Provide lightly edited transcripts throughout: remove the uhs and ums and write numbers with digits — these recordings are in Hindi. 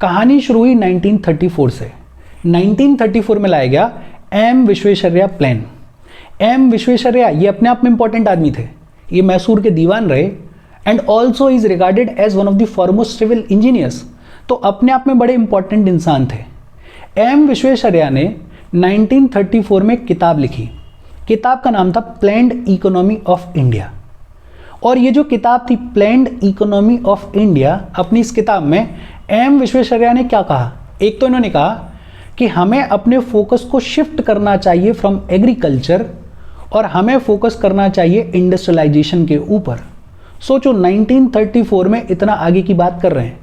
कहानी शुरू हुई 1934 से। 1934 में लाया गया M Visvesvaraya plan. M Visvesvaraya ये अपने आप में इंपॉर्टेंट आदमी थे, ये मैसूर के दीवान रहे and also is regarded as one of the foremost civil engineers, तो अपने आप में बड़े इंपॉर्टेंट इंसान थे। एम विश्वेश्वरैया ने 1934 में किताब लिखी। किताब का नाम था प्लान्ड इकोनॉमी ऑफ इंडिया। और ये जो किताब थी प्लान्ड इकोनॉमी ऑफ इंडिया, अपनी इस किताब में एम विश्वेश्वरैया ने क्या कहा? एक तो इन्होंने कहा कि हमें अपने फोकस को शिफ्ट करना चाहिए फ्रॉम एग्रीकल्चर और हमें फोकस करना चाहिए इंडस्ट्रियलाइजेशन के ऊपर। सोचो 1934 में इतना आगे की बात कर रहे हैं।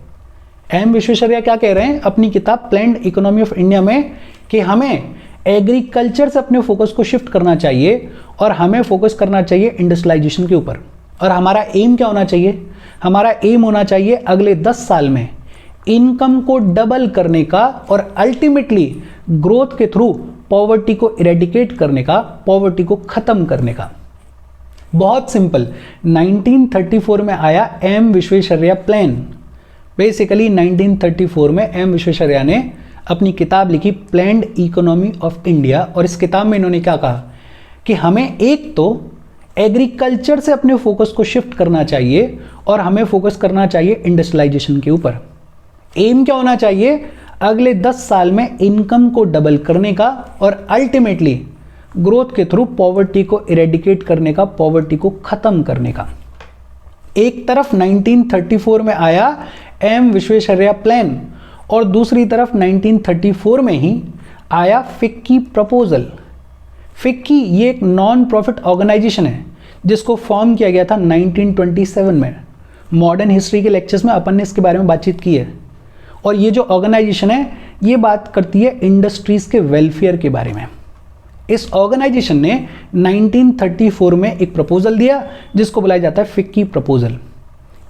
एम विश्वेश्वरैया क्या कह रहे हैं अपनी किताब प्लान्ड इकोनॉमी ऑफ इंडिया में कि हमें एग्रीकल्चर से अपने फोकस को शिफ्ट करना चाहिए और हमें फोकस करना चाहिए इंडस्ट्रियलाइजेशन के ऊपर। और हमारा एम क्या होना चाहिए? हमारा एम होना चाहिए अगले 10 साल में इनकम को डबल करने का और अल्टीमेटली ग्रोथ के थ्रू पॉवर्टी को इरेडिकेट करने का, पॉवर्टी को खत्म करने का। बहुत सिंपल, 1934 में आया एम विश्वेश्वरैया प्लान। बेसिकली 1934 में एम विश्वेश्वरैया ने अपनी किताब लिखी प्लान्ड इकोनॉमी ऑफ इंडिया, और इस किताब में इन्होंने क्या कहा कि हमें एक तो एग्रीकल्चर से अपने फोकस को शिफ्ट करना चाहिए और हमें फोकस करना चाहिए इंडस्ट्रियलाइजेशन के ऊपर। एम क्या होना चाहिए? अगले 10 साल में इनकम को डबल करने का और अल्टीमेटली ग्रोथ के थ्रू पॉवर्टी को इरेडिकेट करने का, पॉवर्टी को खत्म करने का। एक तरफ 1934 में आया एम विश्वेश्वरैया प्लान और दूसरी तरफ 1934 में ही आया फिक्की प्रपोजल। फिक्की ये एक नॉन प्रॉफिट ऑर्गेनाइजेशन है जिसको फॉर्म किया गया था 1927 में। मॉडर्न हिस्ट्री के लेक्चर्स में अपन ने इसके बारे में बातचीत की है। और ये जो ऑर्गेनाइजेशन है ये बात करती है इंडस्ट्रीज के वेलफेयर के बारे में। इस ऑर्गेनाइजेशन ने 1934 में एक प्रपोजल दिया जिसको बुलाया जाता है फिक्की प्रपोजल।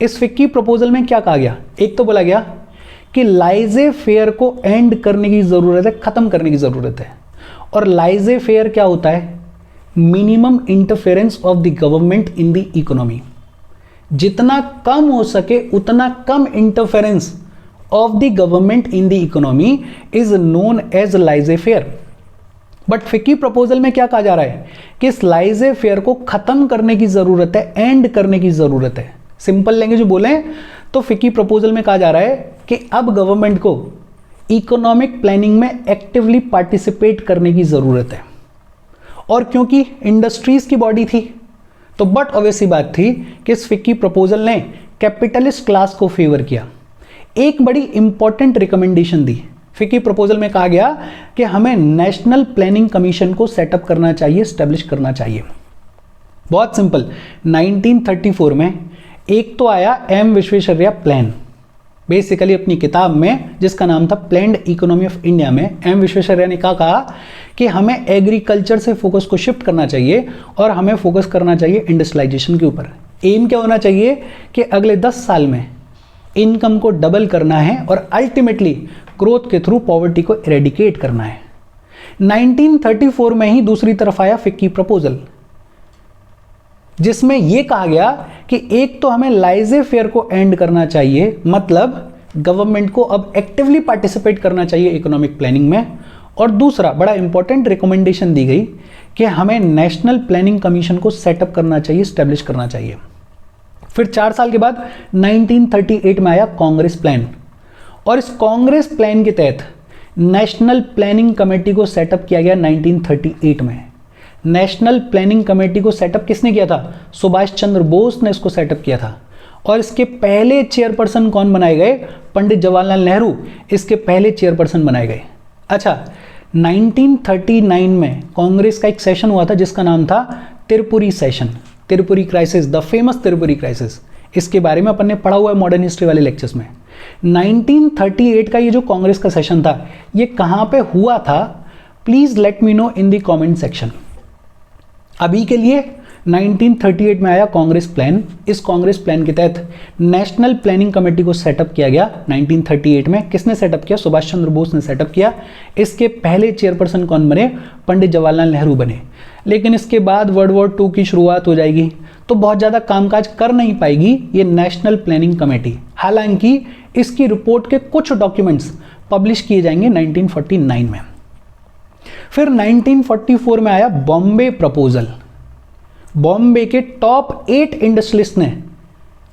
इस फिक्की प्रपोजल में क्या कहा गया? एक तो बोला गया कि लाइजे फेयर को एंड करने की ज़रूरत है, ख़त्म करने की ज़रूरत है। और लाइजे फेयर क्या होता है? Minimum interference of the government in the economy. जितना कम हो सके उतना कम interference of the government in the economy is known as laissez faire. But FICCI proposal में क्या कहा जा रहा है कि इस लाइजे फेयर को खत्म करने की जरूरत है, एंड करने की जरूरत है। सिंपल लैंग्वेज में बोलें तो फिक्की प्रपोजल में कहा जा रहा है कि अब गवर्नमेंट को इकोनॉमिक प्लानिंग में एक्टिवली पार्टिसिपेट करने की जरूरत है। और क्योंकि इंडस्ट्रीज की बॉडी थी तो बट ऑब्वियस सी बात थी कि इस फिक्की प्रपोजल ने कैपिटलिस्ट क्लास को फेवर किया। एक बड़ी इंपॉर्टेंट रिकमेंडेशन दी। फिक्की प्रपोजल में कहा गया कि हमें नेशनल प्लानिंग कमीशन को सेटअप करना चाहिए, स्टैब्लिश करना चाहिए। बहुत सिंपल, 1934 में एक तो आया एम विश्वेश्वरैया प्लान। बेसिकली अपनी किताब में जिसका नाम था प्लान्ड इकोनॉमी ऑफ इंडिया में एम विश्वेश्वरैया ने क्या कहा कि हमें एग्रीकल्चर से फोकस को शिफ्ट करना चाहिए और हमें फोकस करना चाहिए इंडस्ट्रियलाइजेशन के ऊपर। एम क्या होना चाहिए कि अगले 10 साल में इनकम को डबल करना है और अल्टीमेटली ग्रोथ के थ्रू पॉवर्टी को इरेडिकेट करना है। 1934 में ही दूसरी तरफ आया फिक्की प्रपोजल जिसमें यह कहा गया कि एक तो हमें लाइजे फेयर को एंड करना चाहिए, मतलब गवर्नमेंट को अब एक्टिवली पार्टिसिपेट करना चाहिए इकोनॉमिक प्लानिंग में, और दूसरा बड़ा इंपॉर्टेंट रिकमेंडेशन दी गई कि हमें नेशनल प्लानिंग कमीशन को सेटअप करना चाहिए, स्टैब्लिश करना चाहिए। फिर 4 साल के बाद 1938 में आया कांग्रेस प्लान, और इस कांग्रेस प्लान के तहत नेशनल प्लानिंग कमेटी को सेटअप किया गया 1938 में। नेशनल प्लानिंग कमेटी को सेटअप किसने किया था? सुभाष चंद्र बोस ने इसको सेटअप किया था। और इसके पहले चेयरपर्सन कौन बनाए गए? पंडित जवाहरलाल नेहरू इसके पहले चेयरपर्सन बनाए गए। अच्छा, 1939 में कांग्रेस का एक सेशन हुआ था जिसका नाम था Tripuri session, Tripuri crisis, the famous Tripuri crisis. इसके बारे में अपन ने पढ़ा हुआ है मॉडर्न हिस्ट्री वाले लेक्चर्स में। 1938 का ये जो कांग्रेस का सेशन था ये कहाँ पे हुआ था? Please let me know in the comment section. अभी के लिए 1938 में आया कांग्रेस प्लान। इस कांग्रेस प्लान के तहत नेशनल प्लानिंग कमेटी को सेटअप किया गया 1938 में। किसने सेटअप किया? सुभाष चंद्र बोस ने सेटअप किया। इसके पहले चेयरपर्सन कौन बने? पंडित जवाहरलाल नेहरू बने। लेकिन इसके बाद वर्ल्ड वॉर 2 की शुरुआत हो जाएगी तो बहुत ज़्यादा कामकाज कर नहीं पाएगी ये नेशनल प्लानिंग कमेटी। हालांकि इसकी रिपोर्ट के कुछ डॉक्यूमेंट्स पब्लिश किए जाएंगे 1949 में। फिर 1944 में आया बॉम्बे प्रपोजल। बॉम्बे के टॉप 8 इंडस्ट्रियलिस्ट ने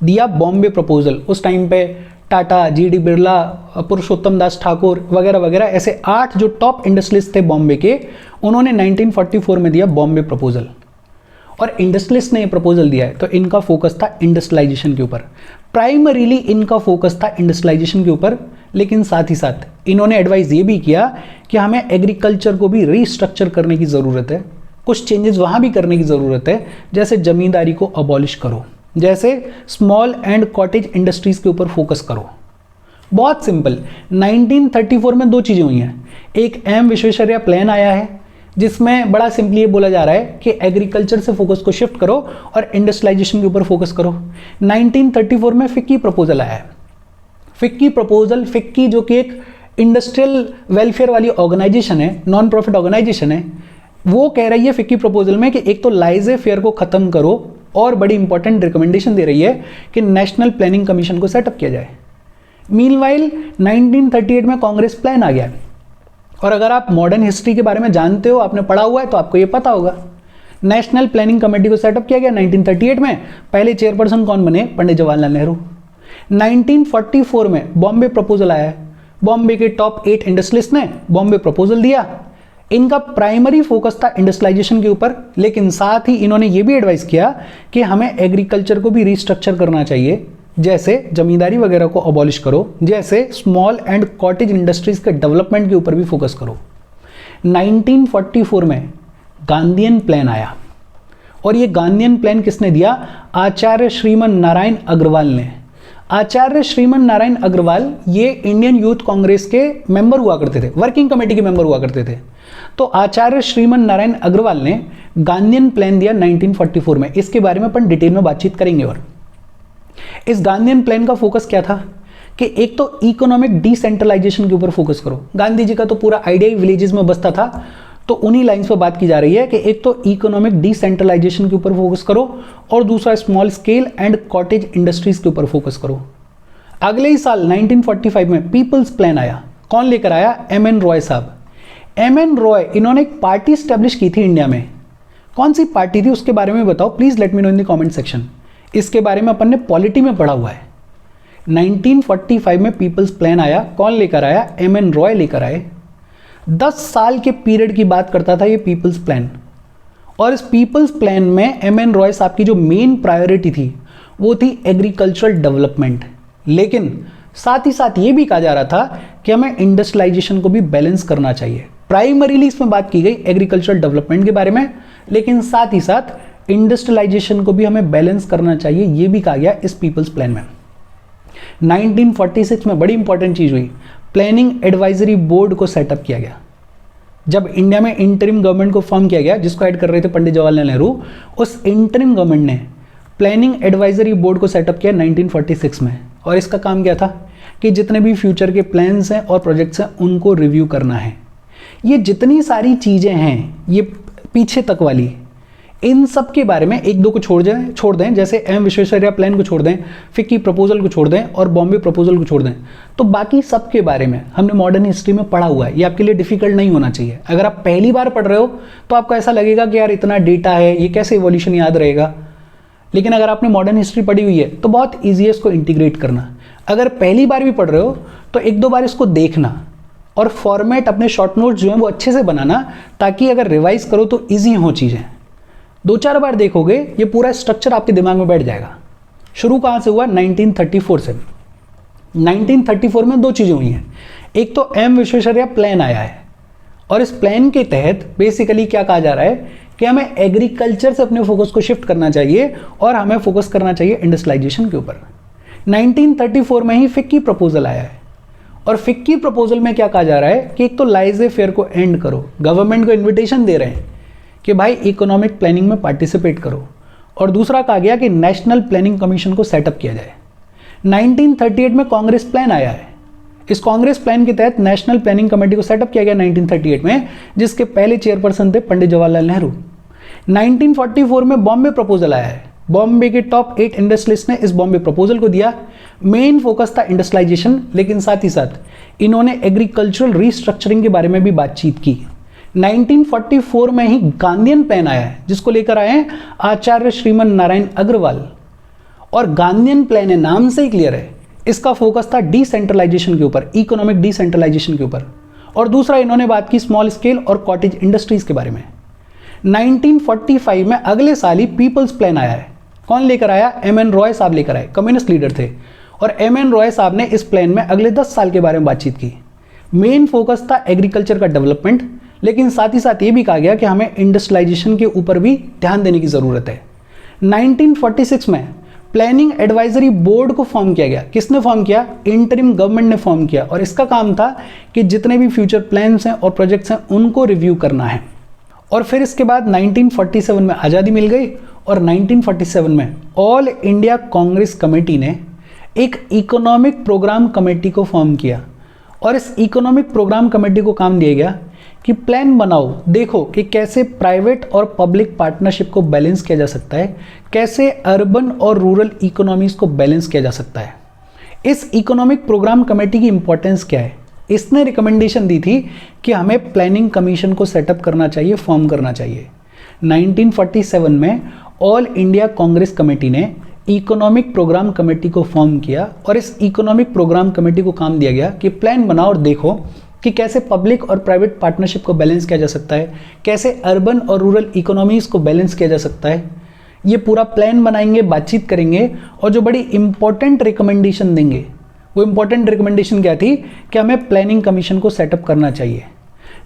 दिया बॉम्बे प्रपोजल। उस टाइम पे टाटा, जीडी बिरला, पुरुषोत्तम दास ठाकुर वगैरह वगैरह ऐसे 8 जो टॉप इंडस्ट्रियलिस्ट थे बॉम्बे के, उन्होंने 1944 में दिया बॉम्बे प्रपोजल। और इंडस्ट्रियलिस्ट ने ये प्रपोजल दिया है तो इनका फोकस था इंडस्ट्रियलाइजेशन के ऊपर। प्राइमरीली इनका फोकस था इंडस्ट्रियलाइजेशन के ऊपर, लेकिन साथ ही साथ इन्होंने एडवाइस ये भी किया कि हमें एग्रीकल्चर को भी रीस्ट्रक्चर करने की ज़रूरत है, कुछ चेंजेस वहाँ भी करने की ज़रूरत है, जैसे ज़मींदारी को अबॉलिश करो, जैसे स्मॉल एंड कॉटेज इंडस्ट्रीज़ के ऊपर फोकस करो। बहुत सिंपल। 1934 में 2 चीज़ें हुई हैं। एक एम विश्वेश्वरैया प्लान आया है जिसमें बड़ा सिंपली ये बोला जा रहा है कि एग्रीकल्चर से फोकस को शिफ्ट करो और इंडस्ट्रियलाइजेशन के ऊपर फोकस करो। 1934 में फिक्की प्रपोजल आया है। फिक्की प्रपोजल, फिक्की जो कि एक इंडस्ट्रियल वेलफेयर वाली ऑर्गेनाइजेशन है, नॉन प्रॉफिट ऑर्गेनाइजेशन है, वो कह रही है फिक्की प्रपोजल में कि एक तो लाइजे फेयर को ख़त्म करो, और बड़ी इंपॉर्टेंट रिकमेंडेशन दे रही है कि नेशनल प्लानिंग कमीशन को सेटअप किया जाए। मीनवाइल 1938 में कांग्रेस प्लान आ गया। और अगर आप मॉडर्न हिस्ट्री के बारे में जानते हो, आपने पढ़ा हुआ है, तो आपको ये पता होगा। नेशनल प्लानिंग कमेटी को सेटअप किया गया 1938 में। पहले चेयरपर्सन कौन बने? पंडित जवाहरलाल नेहरू। 1944 में बॉम्बे प्रपोजल आया है। बॉम्बे के टॉप 8 इंडस्ट्रियलिस्ट ने बॉम्बे प्रपोजल दिया। इनका प्राइमरी फोकस था इंडस्ट्रियलाइजेशन के ऊपर, लेकिन साथ ही इन्होंने ये भी एडवाइस किया कि हमें एग्रीकल्चर को भी रिस्ट्रक्चर करना चाहिए, जैसे जमींदारी वगैरह को अबॉलिश करो, जैसे स्मॉल एंड कॉटेज इंडस्ट्रीज के डेवलपमेंट के ऊपर भी फोकस करो। 1944 में गांधीयन प्लान आया, और ये गांधीयन प्लान किसने दिया? आचार्य श्रीमन नारायण अग्रवाल ने। आचार्य श्रीमन नारायण अग्रवाल ये इंडियन यूथ कांग्रेस के मेंबर हुआ करते थे, वर्किंग कमेटी के मेंबर हुआ करते थे। तो आचार्य श्रीमन नारायण अग्रवाल ने गांधीयन प्लान दिया 1944 में। इसके बारे में अपन डिटेल में बातचीत करेंगे। और इस गांधीयन प्लान का फोकस क्या था कि एक तो इकोनॉमिक डिसेंट्रलाइजेशन के ऊपर फोकस करो। गांधी जी का तो पूरा आइडिया ही विलेजेस में बसता था, तो उन्हीं लाइंस पर बात की जा रही है कि एक तो इकोनॉमिक डिसेंट्रलाइजेशन के ऊपर फोकस करो, और दूसरा small scale and cottage industries के ऊपर फोकस करो। अगले ही साल 1945 में पीपल्स प्लान आया। कौन लेकर आया? एम.एन. रॉय साहब। एम.एन. रॉय, इन्होंने एक पार्टी स्टैब्लिश की थी इंडिया में। कौन सी पार्टी थी उसके बारे में बताओ, please let me know in the comment section. इसके बारे में अपन ने पॉलिटी में पढ़ा हुआ है। 1945 में पीपल्स प्लान आया। कौन लेकर आया? एम.एन. रॉय लेकर आए। 10 साल के पीरियड की बात करता था ये पीपल्स प्लान, और इस पीपल्स प्लान में एम.एन. रॉय साहब की जो मेन प्रायोरिटी थी वो थी एग्रीकल्चरल डेवलपमेंट। लेकिन साथ ही साथ ये भी कहा जा रहा था कि हमें इंडस्ट्रियलाइजेशन को भी बैलेंस करना चाहिए। प्राइमरीली इसमें बात की गई एग्रीकल्चरल डेवलपमेंट के बारे में, लेकिन साथ ही साथ इंडस्ट्रियलाइजेशन को भी हमें बैलेंस करना चाहिए, ये भी कहा गया इस पीपल्स प्लान में। 1946 में बड़ी इंपॉर्टेंट चीज हुई, प्लानिंग एडवाइजरी बोर्ड को सेटअप किया गया। जब इंडिया में इंटरिम गवर्नमेंट को फॉर्म किया गया, जिसको हेड कर रहे थे पंडित जवाहरलाल नेहरू, उस इंटरिम गवर्नमेंट ने प्लानिंग एडवाइजरी बोर्ड को सेटअप किया 1946 में। और इसका काम क्या था कि जितने भी फ्यूचर के प्लान्स हैं और प्रोजेक्ट्स हैं उनको रिव्यू करना है। ये जितनी सारी चीज़ें हैं, ये पीछे तक वाली, इन सब के बारे में एक दो को छोड़ दें, जैसे एम विश्वेश्वरैया प्लान को छोड़ दें, फिक्की प्रपोजल को छोड़ दें और बॉम्बे प्रपोजल को छोड़ दें, तो बाकी सब के बारे में हमने मॉडर्न हिस्ट्री में पढ़ा हुआ है। ये आपके लिए डिफिकल्ट नहीं होना चाहिए। अगर आप पहली बार पढ़ रहे हो तो आपको ऐसा लगेगा कि यार इतना डेटा है, ये कैसे इवोल्यूशन याद रहेगा। लेकिन अगर आपने मॉडर्न हिस्ट्री पढ़ी हुई है तो बहुत ईजी है इसको इंटीग्रेट करना। अगर पहली बार भी पढ़ रहे हो तो एक दो बार इसको देखना और फॉर्मेट अपने शॉर्ट नोट्स जो हैं वो अच्छे से बनाना, ताकि अगर रिवाइज करो तो ईजी हो चीज़ें। 2-4 बार देखोगे ये पूरा स्ट्रक्चर आपके दिमाग में बैठ जाएगा। शुरू कहाँ से हुआ? 1934 से। 1934 में 2 चीज़ें हुई हैं। एक तो एम विश्वेश्वरैया प्लान आया है, और इस प्लान के तहत बेसिकली क्या कहा जा रहा है कि हमें एग्रीकल्चर से अपने फोकस को शिफ्ट करना चाहिए और हमें फोकस करना चाहिए इंडस्ट्रियलाइजेशन के ऊपर। 1934 में ही फिक्की प्रपोजल आया है, और फिक्की प्रपोजल में क्या कहा जा रहा है कि एक तो लाइजे फेयर को एंड करो, गवर्नमेंट को इन्विटेशन दे रहे हैं कि भाई इकोनॉमिक प्लानिंग में पार्टिसिपेट करो, और दूसरा कहा गया कि नेशनल प्लानिंग कमीशन को सेटअप किया जाए। 1938 में कांग्रेस प्लान आया है। इस कांग्रेस प्लान के तहत नेशनल प्लानिंग कमेटी को सेटअप किया गया 1938 में, जिसके पहले चेयरपर्सन थे पंडित जवाहरलाल नेहरू। 1944 में बॉम्बे प्रपोजल आया है। बॉम्बे के टॉप 8 इंडस्ट्रियलिस्ट ने इस बॉम्बे प्रपोजल को दिया। मेन फोकस था इंडस्ट्रियलाइजेशन, लेकिन साथ ही साथ इन्होंने एग्रीकल्चरल रीस्ट्रक्चरिंग के बारे में भी बातचीत की। 1944 में ही गांधीयन प्लान आया है, जिसको लेकर आए हैं आचार्य श्रीमन नारायण अग्रवाल। और गांधीयन प्लान है, नाम से ही क्लियर है, इसका फोकस था डिसेंट्रलाइजेशन के ऊपर, इकोनॉमिक डिसेंट्रलाइजेशन के ऊपर। और दूसरा इन्होंने बात की स्मॉल स्केल और कॉटेज इंडस्ट्रीज के बारे में। 1945 में अगले साल ही पीपल्स प्लान आया है। कौन लेकर आया? एम.एन. रॉय साहब लेकर आए, कम्युनिस्ट लीडर थे। और एम.एन. रॉय साहब ने इस प्लान में अगले 10 साल के बारे में बातचीत की। मेन फोकस था एग्रीकल्चर का डेवलपमेंट, लेकिन साथ ही साथ ये भी कहा गया कि हमें इंडस्ट्रियलाइजेशन के ऊपर भी ध्यान देने की जरूरत है। 1946 में प्लानिंग एडवाइजरी बोर्ड को फॉर्म किया गया। किसने फॉर्म किया? इंटरिम गवर्नमेंट ने फॉर्म किया। और इसका काम था कि जितने भी फ्यूचर प्लान्स हैं और प्रोजेक्ट्स हैं उनको रिव्यू करना है। और फिर इसके बाद 1947 में आज़ादी मिल गई और 1947 में ऑल इंडिया कांग्रेस कमेटी ने एक इकोनॉमिक प्रोग्राम कमेटी को फॉर्म किया। और इस इकोनॉमिक प्रोग्राम कमेटी को काम दिया गया कि प्लान बनाओ, देखो कि कैसे प्राइवेट और पब्लिक पार्टनरशिप को बैलेंस किया जा सकता है, कैसे अर्बन और रूरल इकोनॉमीज को बैलेंस किया जा सकता है। इस इकोनॉमिक प्रोग्राम कमेटी की इंपॉर्टेंस क्या है? इसने रिकमेंडेशन दी थी कि हमें प्लानिंग कमीशन को सेटअप करना चाहिए, फॉर्म करना चाहिए। 1947 में ऑल इंडिया कांग्रेस कमेटी ने इकोनॉमिक प्रोग्राम कमेटी को फॉर्म किया। और इस इकोनॉमिक प्रोग्राम कमेटी को काम दिया गया कि प्लान बनाओ और देखो कि कैसे पब्लिक और प्राइवेट पार्टनरशिप को बैलेंस किया जा सकता है, कैसे अर्बन और रूरल इकोनॉमीज को बैलेंस किया जा सकता है। ये पूरा प्लान बनाएंगे, बातचीत करेंगे और जो बड़ी इंपॉर्टेंट रिकमेंडेशन देंगे, वो इंपॉर्टेंट रिकमेंडेशन क्या थी कि हमें प्लानिंग कमीशन को सेटअप करना चाहिए।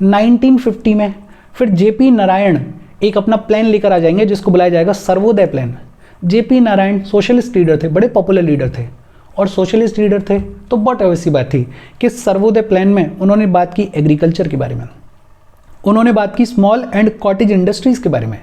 1950 में फिर जेपी नारायण एक अपना प्लान लेकर आ जाएंगे जिसको बुलाया जाएगा Sarvodaya plan. JP Narayan socialist leader थे, बड़े पॉपुलर लीडर थे और सोशलिस्ट लीडर थे, तो बहुत ऐसी बात थी कि सर्वोदय प्लान में उन्होंने बात की एग्रीकल्चर के बारे में, उन्होंने बात की स्मॉल एंड कॉटेज इंडस्ट्रीज के बारे में,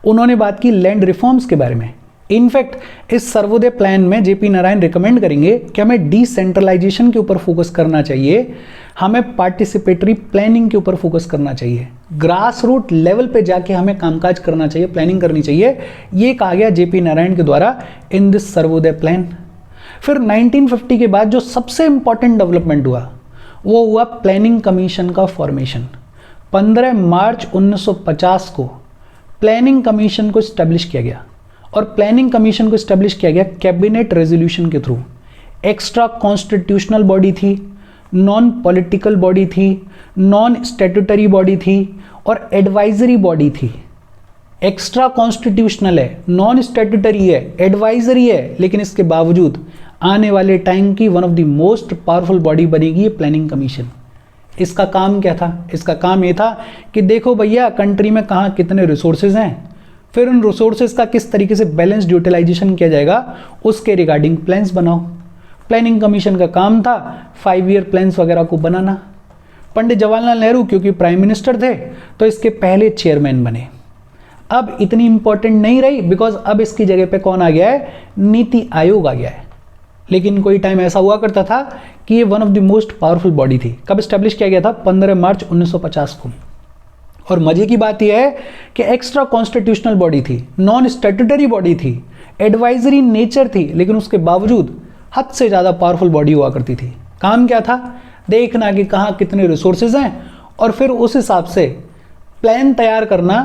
उन्होंने बात की लैंड रिफॉर्म्स के बारे में। इनफैक्ट इस सर्वोदय प्लान में जेपी नारायण रिकमेंड करेंगे कि हमें डिसेंट्रलाइजेशन के ऊपर फोकस करना चाहिए, हमें पार्टिसिपेटरी प्लानिंग के ऊपर फोकस करना चाहिए, ग्रास रूट लेवल पे जाके हमें कामकाज करना चाहिए, प्लानिंग करनी चाहिए। ये कहा गया जेपी नारायण के द्वारा इन दिस सर्वोदय प्लान। फिर 1950 के बाद जो सबसे इंपॉर्टेंट डेवलपमेंट हुआ वो हुआ प्लानिंग कमीशन का फॉर्मेशन। 15 मार्च 1950 को प्लानिंग कमीशन को स्टैब्लिश किया गया। और प्लानिंग कमीशन को स्टैब्लिश किया गया कैबिनेट रेजोल्यूशन के थ्रू। एक्स्ट्रा कॉन्स्टिट्यूशनल बॉडी थी, नॉन पॉलिटिकल बॉडी थी, नॉन स्टैट्यूटरी बॉडी थी और एडवाइजरी बॉडी थी। एक्स्ट्रा कॉन्स्टिट्यूशनल है, नॉन स्टैट्यूटरी है, एडवाइजरी है, लेकिन इसके बावजूद आने वाले टाइम की one of the most powerful body बनेगी ये प्लानिंग कमीशन। इसका काम क्या था? इसका काम ये था कि देखो भैया कंट्री में कहाँ कितने रिसोर्सेज हैं, फिर उन रिसोर्सेज का किस तरीके से बैलेंस्ड यूटिलाइजेशन किया जाएगा, उसके रिगार्डिंग प्लान्स बनाओ। प्लानिंग कमीशन का काम था 5 ईयर प्लान्स वगैरह को बनाना। पंडित जवाहरलाल नेहरू क्योंकि प्राइम मिनिस्टर थे तो इसके पहले चेयरमैन बने। अब इतनी इंपॉर्टेंट नहीं रही बिकॉज अब इसकी जगह पे कौन आ गया है? नीति आयोग आ गया है। लेकिन कोई टाइम ऐसा हुआ करता था कि ये one of the most powerful body थी। कब स्टैब्लिश किया गया था? 15 मार्च 1950 को। और मजे की बात यह है कि एक्स्ट्रा कॉन्स्टिट्यूशनल बॉडी थी, नॉन स्टैट्यूटरी बॉडी थी, एडवाइजरी नेचर थी, लेकिन उसके बावजूद हद से ज़्यादा पावरफुल बॉडी हुआ करती थी। काम क्या था? देखना कि कहाँ कितने रिसोर्सेज हैं और फिर उस हिसाब से प्लान तैयार करना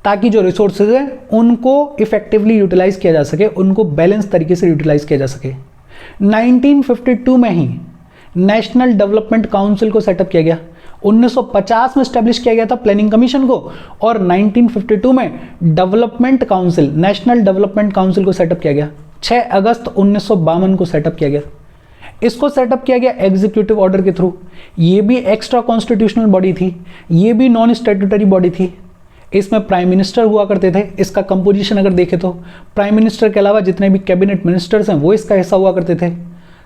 ताकि जो रिसोर्सेज हैं उनको इफेक्टिवली यूटिलाइज किया जा सके, उनको बैलेंस तरीके से यूटिलाइज किया जा सके। 1952 में ही नेशनल डेवलपमेंट काउंसिल को सेटअप किया गया। 1950 में स्टैब्लिश किया गया था प्लानिंग कमीशन को और 1952 में development council, national development council को सेटअप किया गया। 6 अगस्त 1952 को सेटअप किया गया। इसको सेटअप किया गया एग्जीक्यूटिव ऑर्डर के थ्रू। ये भी एक्स्ट्रा कॉन्स्टिट्यूशनल बॉडी थी, ये भी नॉन स्टैट्यूटरी बॉडी थी। इसमें प्राइम मिनिस्टर हुआ करते थे। इसका कंपोजिशन अगर देखें तो प्राइम मिनिस्टर के अलावा जितने भी कैबिनेट मिनिस्टर्स हैं वो इसका हिस्सा हुआ करते थे।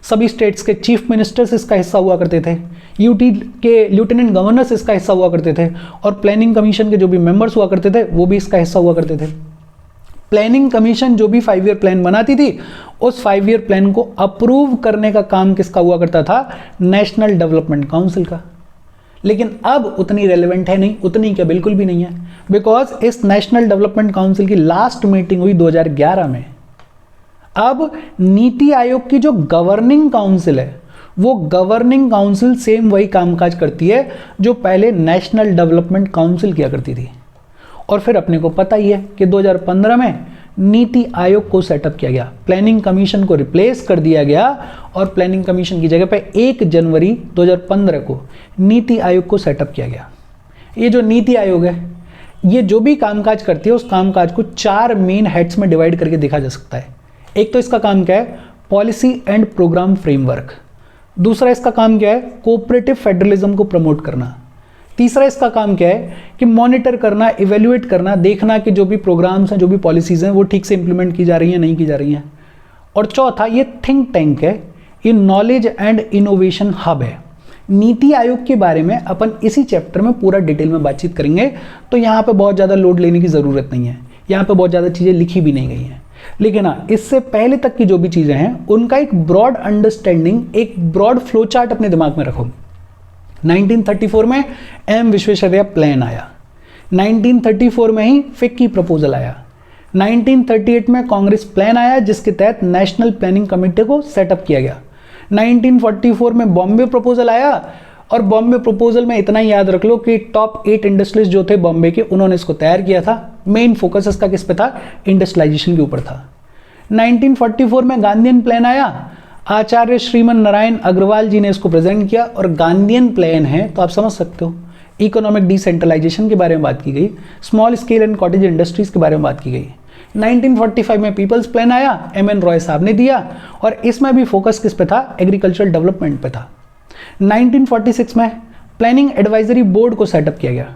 सभी स्टेट्स के चीफ मिनिस्टर्स इसका हिस्सा हुआ करते थे। यूटी के लेफ्टिनेंट गवर्नर्स इसका हिस्सा हुआ करते थे और प्लानिंग कमीशन के जो भी मेंबर्स हुआ करते थे वो भी इसका हिस्सा हुआ करते थे। प्लानिंग कमीशन जो भी 5 ईयर प्लान बनाती थी उस 5 ईयर प्लान को अप्रूव करने का काम किसका हुआ करता था? नेशनल डेवलपमेंट काउंसिल का। लेकिन अब उतनी रेलेवेंट है नहीं, उतनी क्या बिल्कुल भी नहीं है, बिकॉज इस नेशनल डेवलपमेंट काउंसिल की लास्ट मीटिंग हुई 2011 में। अब नीति आयोग की जो गवर्निंग काउंसिल है, वो गवर्निंग काउंसिल सेम वही कामकाज करती है जो पहले नेशनल डेवलपमेंट काउंसिल किया करती थी। और फिर अपने को पता ही है कि 2015 में नीति आयोग को सेटअप किया गया, प्लानिंग कमीशन को रिप्लेस कर दिया गया और प्लानिंग कमीशन की जगह पे 1 जनवरी 2015 को नीति आयोग को सेटअप किया गया। ये जो नीति आयोग है, ये जो भी कामकाज करती है उस कामकाज को 4 मेन हेड्स में डिवाइड करके देखा जा सकता है। एक तो इसका काम क्या है, पॉलिसी एंड प्रोग्राम फ्रेमवर्क। दूसरा इसका काम क्या है, कोऑपरेटिव फेडरलिज्म को प्रमोट करना। तीसरा इसका काम क्या है कि मॉनिटर करना, इवेल्युएट करना, देखना कि जो भी प्रोग्राम्स हैं, जो भी पॉलिसीज़ हैं, वो ठीक से इंप्लीमेंट की जा रही हैं, नहीं की जा रही हैं। और चौथा, ये थिंक टैंक है, ये नॉलेज एंड इनोवेशन हब है। नीति आयोग के बारे में अपन इसी चैप्टर में पूरा डिटेल में बातचीत करेंगे, तो यहाँ पे बहुत ज़्यादा लोड लेने की ज़रूरत नहीं है, यहाँ पे बहुत ज़्यादा चीज़ें लिखी भी नहीं गई हैं। लेकिन हाँ, इससे पहले तक की जो भी चीज़ें हैं उनका एक ब्रॉड अंडरस्टैंडिंग, एक ब्रॉड फ्लो चार्ट अपने दिमाग में रखो। 1934 में एम विश्वेश्वरैया प्लान आया, 1934 में ही फिक की प्रपोजल आया, 1938 में कांग्रेस प्लान आया जिसके तहत नेशनल प्लानिंग कमेटी को सेटअप किया गया, 1944 में बॉम्बे प्रपोजल आया। और बॉम्बे प्रपोजल में इतना ही याद रख लो कि टॉप 8 इंडस्ट्रीज जो थे बॉम्बे के, उन्होंने इसको तैयार किया था। मेन फोकस इसका किस पे था, इंडस्ट्रियलाइजेशन के ऊपर था। 1944 में गांधीयन प्लान आया, आचार्य श्रीमन नारायण अग्रवाल जी ने इसको प्रेजेंट किया। और गांधीयन प्लान है तो आप समझ सकते हो, इकोनॉमिक डिसेंट्रलाइजेशन के बारे में बात की गई, small scale and cottage industries के बारे में बात की गई। 1945 में पीपल्स प्लान आया, एम.एन. रॉय साहब ने दिया और इसमें भी फोकस किस पे था, एग्रीकल्चरल डेवलपमेंट पे था। 1946 में प्लानिंग एडवाइजरी बोर्ड को सेटअप किया गया,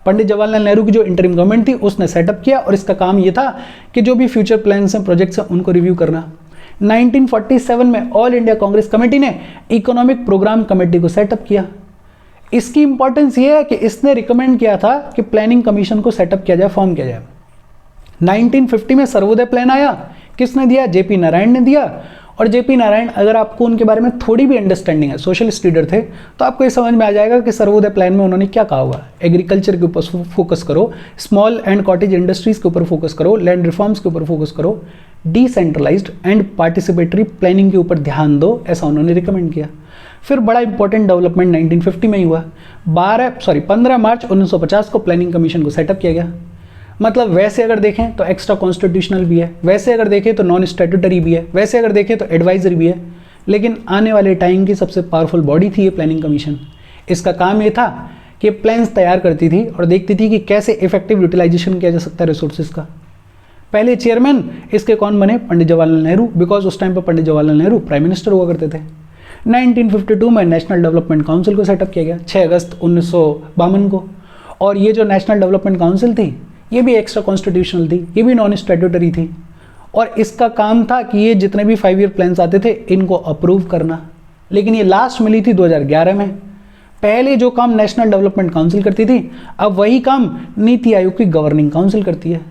पंडित जवाहरलाल नेहरू की जो इंटरिम गवर्नमेंट थी उसने सेटअप किया और इसका काम ये था कि जो भी फ्यूचर प्लान्स हैं, प्रोजेक्ट्स हैं, उनको रिव्यू करना। 1947 में ऑल इंडिया कांग्रेस कमेटी ने इकोनॉमिक प्रोग्राम कमेटी को सेटअप किया। इसकी इंपॉर्टेंस ये है कि इसने रिकमेंड किया था कि प्लानिंग कमीशन को सेटअप किया जाए, फॉर्म किया जाए। 1950 में सर्वोदय प्लान आया, किसने दिया, जेपी नारायण ने दिया। और जेपी नारायण, अगर आपको उनके बारे में थोड़ी भी अंडरस्टैंडिंग है, सोशलिस्ट लीडर थे, तो आपको ये समझ में आ जाएगा कि सर्वोदय प्लान में उन्होंने क्या कहा होगा। एग्रीकल्चर के ऊपर फोकस करो, स्मॉल एंड कॉटेज इंडस्ट्रीज के ऊपर फोकस करो, लैंड रिफॉर्म्स के ऊपर फोकस करो, डिसेंट्रलाइज्ड एंड पार्टिसिपेटरी प्लानिंग के ऊपर ध्यान दो, ऐसा उन्होंने रिकमेंड किया। फिर बड़ा इंपॉर्टेंट डेवलपमेंट 1950 में ही हुआ। 15 मार्च 1950 को प्लानिंग कमीशन को सेटअप किया गया। मतलब वैसे अगर देखें तो एक्स्ट्रा कॉन्स्टिट्यूशनल भी है, वैसे अगर देखें तो नॉन स्टैट्यूटरी भी है, वैसे अगर देखें तो एडवाइजरी भी है, लेकिन आने वाले टाइम की सबसे पावरफुल बॉडी थी ये प्लानिंग कमीशन। इसका काम ये था कि प्लान्स तैयार करती थी और देखती थी कि कैसे इफेक्टिव यूटिलाइजेशन किया जा सकता है रिसोर्सेज का। पहले चेयरमैन इसके कौन बने, पंडित जवाहरलाल नेहरू, बिकॉज उस टाइम पर पंडित जवाहरलाल नेहरू प्राइम मिनिस्टर हुआ करते थे। 1952 में नेशनल डेवलपमेंट काउंसिल को सेटअप किया गया 6 अगस्त 1952 को। और ये जो नेशनल डेवलपमेंट काउंसिल थी, ये भी एक्स्ट्रा कॉन्स्टिट्यूशनल थी, ये भी नॉन स्टैट्यूटरी थी। और इसका काम था कि ये जितने भी 5 ईयर प्लान्स आते थे इनको अप्रूव करना। लेकिन ये लास्ट मिली थी 2011 में। पहले जो काम नेशनल डेवलपमेंट काउंसिल करती थी, अब वही काम नीति आयोग की गवर्निंग काउंसिल करती है।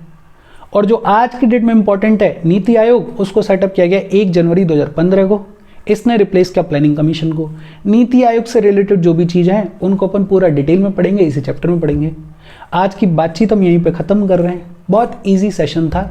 और जो आज की डेट में इंपॉर्टेंट है, नीति आयोग, उसको सेटअप किया गया 1 जनवरी 2015 को। इसने रिप्लेस किया प्लानिंग कमीशन को। नीति आयोग से रिलेटेड जो भी चीज़ें हैं उनको अपन पूरा डिटेल में पढ़ेंगे, इसी चैप्टर में पढ़ेंगे। आज की बातचीत हम यहीं पे ख़त्म कर रहे हैं। बहुत इजी सेशन था,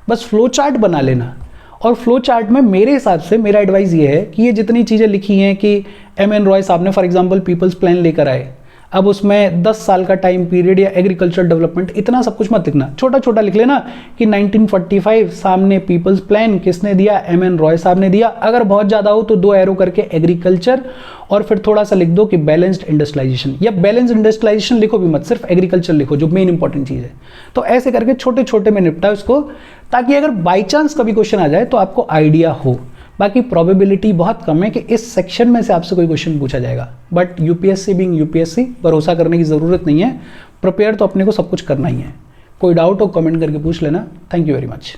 बस फ्लो चार्ट बना लेना। और फ्लो चार्ट में मेरे हिसाब से मेरा एडवाइस ये है कि ये जितनी चीज़ें लिखी हैं कि एम.एन. रॉय साहब ने फॉर एग्जांपल पीपल्स प्लान लेकर आए, अब उसमें 10 साल का टाइम पीरियड या एग्रीकल्चर डेवलपमेंट, इतना सब कुछ मत लिखना, छोटा छोटा लिख लेना कि 1945 सामने पीपल्स प्लान किसने दिया, एम.एन. रॉय साहब ने दिया। अगर बहुत ज़्यादा हो तो 2 एरो करके एग्रीकल्चर, और फिर थोड़ा सा लिख दो कि बैलेंस्ड इंडस्ट्रियलाइजेशन, या बैलेंस्ड इंडस्ट्रियलाइजेशन लिखो भी मत, सिर्फ एग्रीकल्चर लिखो जो मेन इंपॉर्टेंट चीज़ है। तो ऐसे करके छोटे छोटे में निपटा उसको, ताकि अगर बाई चांस कभी क्वेश्चन आ जाए तो आपको आइडिया हो। बाकी प्रोबेबिलिटी बहुत कम है कि इस सेक्शन में से आपसे कोई क्वेश्चन पूछा जाएगा, बट यूपीएससी बीइंग यूपीएससी, भरोसा करने की ज़रूरत नहीं है। प्रिपेयर तो अपने को सब कुछ करना ही है। कोई डाउट हो कमेंट करके पूछ लेना। Thank you very much.